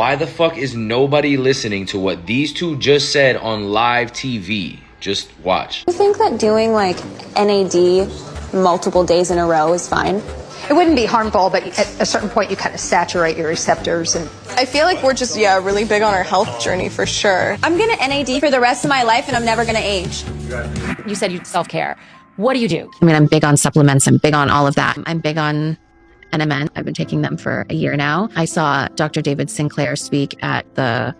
Why the fuck is nobody listening to what these two just said on live TV? Just watch. I think that doing like NAD multiple days in a row is fine. It wouldn't be harmful, but at a certain point you kind of saturate your receptors. And I feel like we're just, really big on our health journey for sure. I'm gonna NAD for the rest of my life and I'm never gonna age. You said you self-care. What do you do? I mean, I'm big on supplements. I'm big on all of that. I'm big on NMN. I've been taking them for a year now. I saw Dr. David Sinclair speak at the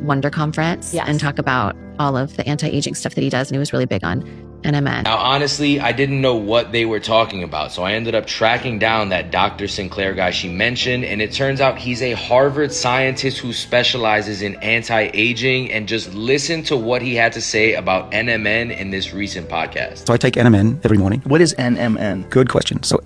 Wonder Conference and talk about all of the anti-aging stuff that he does, and he was really big on NMN. Now, honestly, I didn't know what they were talking about, so I ended up tracking down that Dr. Sinclair guy she mentioned, and it turns out he's a Harvard scientist who specializes in anti-aging, and just listen to what he had to say about NMN in this recent podcast. So I take NMN every morning. What is NMN? Good question. So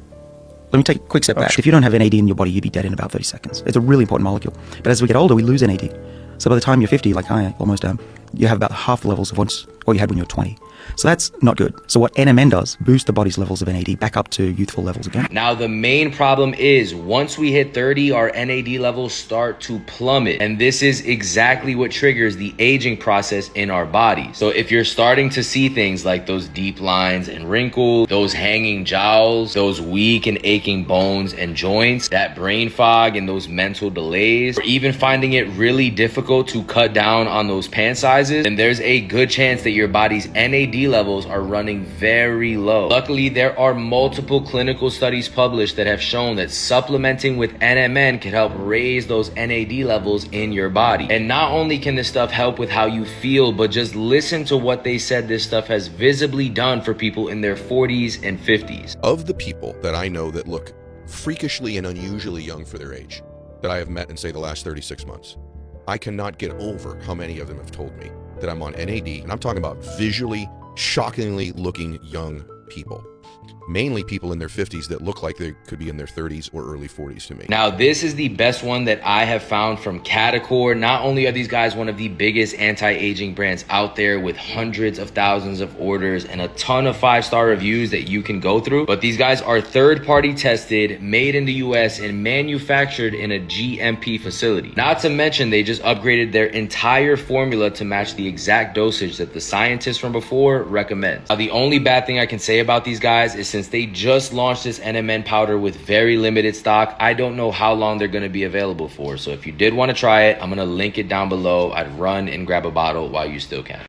let me take a quick step back. If you don't have NAD in your body, you'd be dead in about 30 seconds. It's a really important molecule. But as we get older, we lose NAD. So by the time you're 50, like I almost am, you have about half the levels of what you had when you were 20. So that's not good. So what NMN does, boost the body's levels of NAD back up to youthful levels again. Now, the main problem is once we hit 30, our NAD levels start to plummet. And this is exactly what triggers the aging process in our body. So if you're starting to see things like those deep lines and wrinkles, those hanging jowls, those weak and aching bones and joints, that brain fog and those mental delays, or even finding it really difficult to cut down on those pant sizes, then there's a good chance that your body's NAD levels are running very low. Luckily, there are multiple clinical studies published that have shown that supplementing with NMN can help raise those NAD levels in your body. And not only can this stuff help with how you feel, but just listen to what they said this stuff has visibly done for people in their 40s and 50s. Of the people that I know that look freakishly and unusually young for their age, that I have met in, say, the last 36 months, I cannot get over how many of them have told me that I'm on NAD, and I'm talking about visually shockingly looking young people. Mainly people in their 50s that look like they could be in their 30s or early 40s to me. Now, this is the best one that I have found from Catacor. Not only are these guys one of the biggest anti-aging brands out there with hundreds of thousands of orders and a ton of 5-star reviews that you can go through, but these guys are third-party tested, made in the US, and manufactured in a GMP facility. Not to mention, they just upgraded their entire formula to match the exact dosage that the scientists from before recommend. Now, the only bad thing I can say about these guys is since they just launched this NMN powder with very limited stock, I don't know how long they're going to be available for. So if you did want to try it, I'm going to link it down below. I'd run and grab a bottle while you still can.